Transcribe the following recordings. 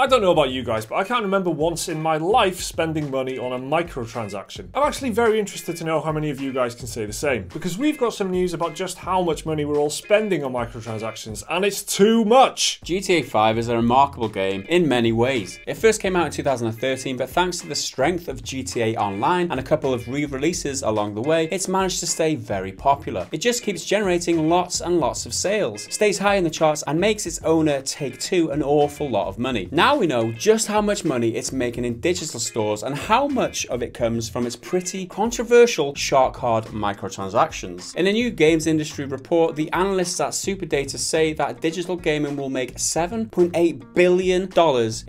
I don't know about you guys, but I can't remember once in my life spending money on a microtransaction. I'm actually very interested to know how many of you guys can say the same, because we've got some news about just how much money we're all spending on microtransactions, and it's too much. GTA 5 is a remarkable game in many ways. It first came out in 2013, but thanks to the strength of GTA Online and a couple of re-releases along the way, it's managed to stay very popular. It just keeps generating lots and lots of sales, stays high in the charts, and makes its owner Take-Two an awful lot of money. Now we know just how much money it's making in digital stores and how much of it comes from its pretty controversial shark card microtransactions. In a new games industry report, the analysts at SuperData say that digital gaming will make $7.8 billion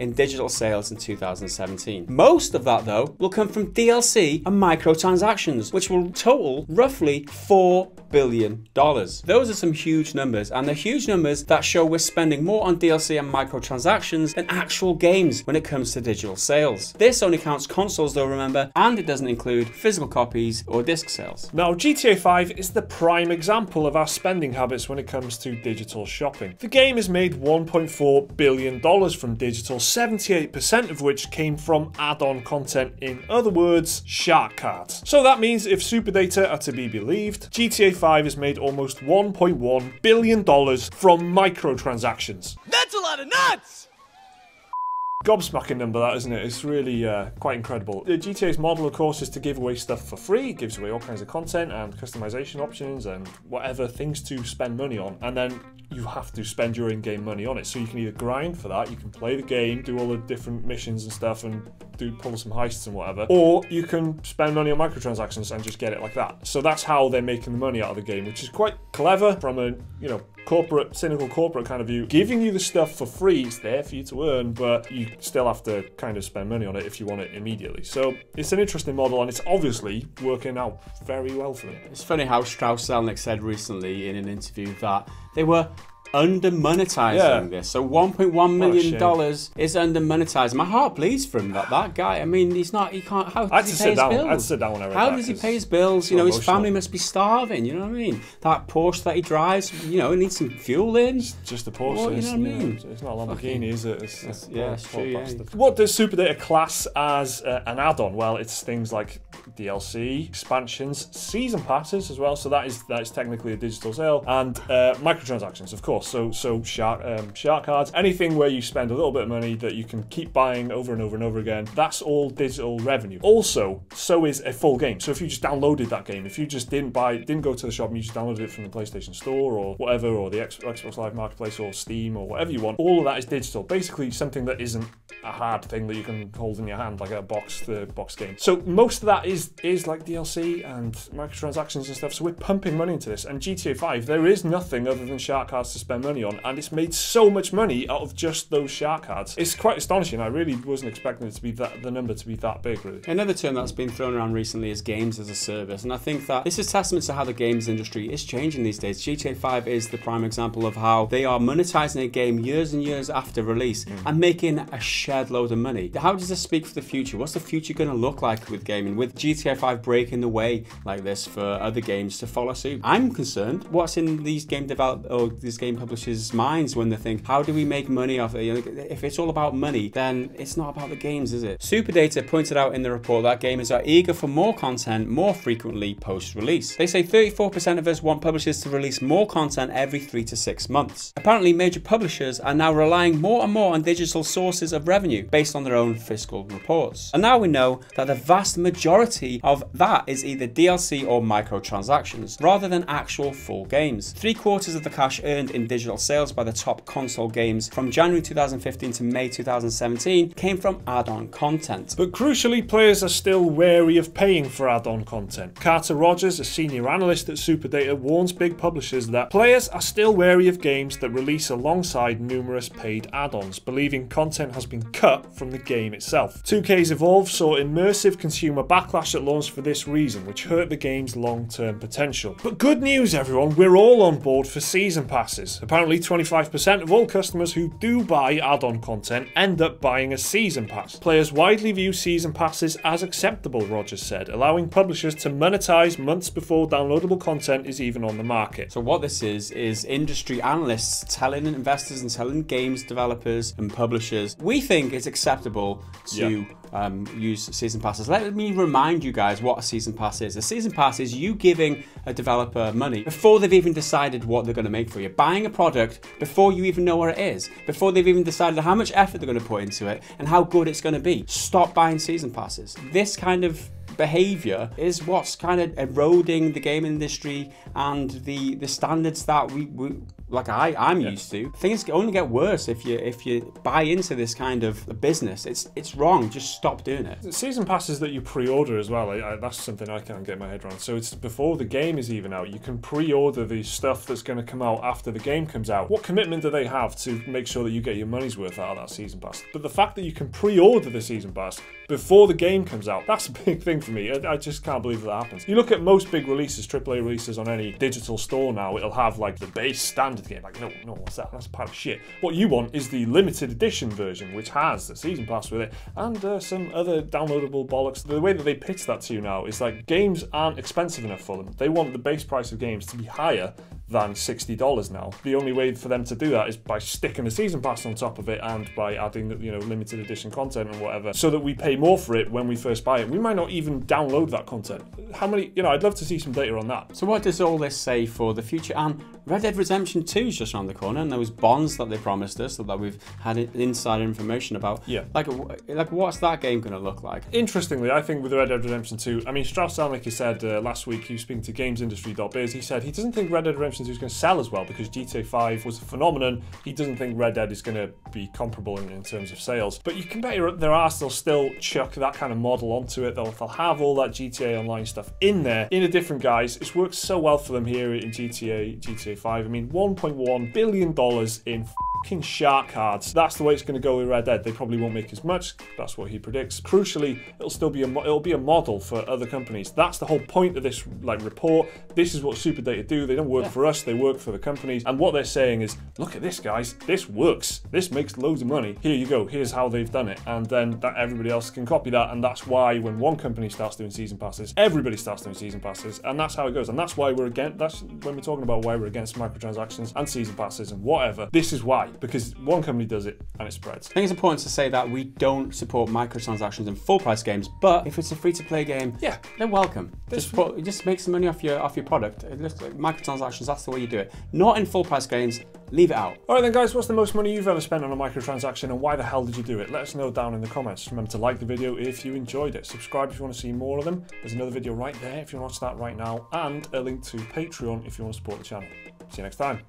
in digital sales in 2017. Most of that, though, will come from DLC and microtransactions, which will total roughly $4 billion. Those are some huge numbers, and they're huge numbers that show we're spending more on DLC and microtransactions than actual games when it comes to digital sales. This only counts consoles though, remember, and it doesn't include physical copies or disc sales. Now, GTA 5 is the prime example of our spending habits when it comes to digital shopping. The game has made $1.4 billion from digital, 78% of which came from add-on content, in other words, shark cards. So that means if SuperData are to be believed, GTA 5 has made almost $1.1 billion from microtransactions. That's a lot of nuts! Gobsmacking number, that, isn't it? It's really quite incredible. The GTA's model, of course, is to give away stuff for free. It gives away all kinds of content and customization options and whatever things to spend money on. And then you have to spend your in-game money on it. So you can either grind for that, you can play the game, do all the different missions and stuff, and pull some heists and whatever, or you can spend money on microtransactions and just get it like that. So that's how they're making the money out of the game, which is quite clever from a, you know, cynical corporate kind of view. Giving you the stuff for free, it's there for you to earn, but you still have to kind of spend money on it if you want it immediately. So it's an interesting model, and it's obviously working out very well for them. It's funny how Strauss-Zelnick said recently in an interview that they were under-monetizing this. So $1.1 million is under-monetized. My heart bleeds for him, that guy. I mean, he can't, how does he pay his bills? I had to sit down when I read How that, does he pay his bills? You know, his family must be starving, you know what I mean? That Porsche that he drives, you know, it needs some fuel in. It's just a Porsche, you know what I mean? It's not a Lamborghini, is it? It's true, yeah. What does SuperData class as an add-on? Well, it's things like DLC, expansions, season passes as well, so that is technically a digital sale, and microtransactions, of course. So shark cards, anything where you spend a little bit of money that you can keep buying over and over and over again, that's all digital revenue. Also, so is a full game. So if you just downloaded that game, if you just didn't go to the shop and you just downloaded it from the PlayStation Store or whatever, or the Xbox Live Marketplace or Steam or whatever you want, all of that is digital. Basically something that isn't a hard thing that you can hold in your hand, like the box game. So most of that is like DLC and microtransactions and stuff. So we're pumping money into this, and GTA 5, there is nothing other than shark cards to spend money on, and it's made so much money out of just those shark cards. It's quite astonishing. I really wasn't expecting it to be the number to be that big, really. Another term that's been thrown around recently is games as a service, and I think that this is testament to how the games industry is changing these days. GTA 5 is the prime example of how they are monetizing a game years and years after release and making a shed load of money. How does this speak for the future? What's the future going to look like with gaming, with GTA 5 breaking the way like this for other games to follow suit? I'm concerned what's in these game publishers' minds when they think, how do we make money off it? You know, if it's all about money, then it's not about the games, is it? SuperData pointed out in the report that gamers are eager for more content more frequently post-release. They say 34% of us want publishers to release more content every 3 to 6 months. Apparently, major publishers are now relying more and more on digital sources of revenue based on their own fiscal reports. And now we know that the vast majority of that is either DLC or microtransactions, rather than actual full games. 3/4 of the cash earned in digital sales by the top console games from January 2015 to May 2017 came from add-on content. But crucially, players are still wary of paying for add-on content. Carter Rogers, a senior analyst at SuperData, warns big publishers that players are still wary of games that release alongside numerous paid add-ons, believing content has been cut from the game itself. 2K's Evolve saw immersive consumer backlash at launch for this reason, which hurt the game's long-term potential. But good news, everyone, we're all on board for season passes. Apparently 25% of all customers who do buy add-on content end up buying a season pass. Players widely view season passes as acceptable, Rogers said, allowing publishers to monetize months before downloadable content is even on the market. So what this is industry analysts telling investors and telling games developers and publishers, we think think it's acceptable to use season passes. Let me remind you guys what a season pass is. A season pass is you giving a developer money before they've even decided what they're going to make for you. Buying a product before you even know what it is, before they've even decided how much effort they're going to put into it and how good it's going to be. Stop buying season passes. This kind of behavior is what's kind of eroding the game industry and the standards that I'm used to. Things only get worse if you buy into this kind of business. It's wrong. Just stop doing it. The season passes that you pre-order as well, that's something I can't get my head around. So it's before the game is even out. You can pre-order the stuff that's going to come out after the game comes out. What commitment do they have to make sure that you get your money's worth out of that season pass? But the fact that you can pre-order the season pass before the game comes out, that's a big thing for me. I just can't believe that happens. You look at most big releases, AAA releases on any digital store now, it'll have like the base standard game. Like, no, what's that? That's a pile of shit. What you want is the limited edition version, which has the season pass with it and some other downloadable bollocks. The way that they pitch that to you now is like games aren't expensive enough for them. They want the base price of games to be higher than $60 now. The only way for them to do that is by sticking a season pass on top of it and by adding, limited edition content and whatever, so that we pay more for it when we first buy it. We might not even download that content. How many, I'd love to see some data on that. So what does all this say for the future? And Red Dead Redemption 2 is just around the corner, and those bonds that they promised us that we've had insider information about. Yeah. Like what's that game going to look like? Interestingly, I think with Red Dead Redemption 2, Strauss Zelnick, he said last week, he was speaking to GamesIndustry.biz, he said he doesn't think Red Dead Redemption 2 is going to sell as well because GTA 5 was a phenomenon. He doesn't think Red Dead is going to be comparable in terms of sales. But you can bet they'll still chuck that kind of model onto it. They'll have all that GTA Online stuff in there in a different guise. It's worked so well for them here in GTA 5. $1.1 billion in fucking shark cards. That's the way it's going to go with Red Dead. They probably won't make as much. That's what he predicts. Crucially, it'll be a model for other companies. That's the whole point of this report. This is what SuperData do. They don't work for us. They work for the companies. And what they're saying is, look at this, guys. This works. This makes loads of money. Here you go. Here's how they've done it. And then everybody else can copy that. And that's why when one company starts doing season passes, everybody starts doing season passes. And that's how it goes. And that's why that's when we're talking about why we're against microtransactions and season passes and whatever. This is why. Because one company does it and it spreads. I think it's important to say that we don't support microtransactions in full price games, but if it's a free-to-play game, they're welcome. Just make some money off your product. Microtransactions, that's the way you do it. Not in full price games. Leave it out. Alright then guys, what's the most money you've ever spent on a microtransaction and why the hell did you do it? Let us know down in the comments. Remember to like the video if you enjoyed it. Subscribe if you want to see more of them. There's another video right there if you want to watch that right now, and a link to Patreon if you want to support the channel. See you next time.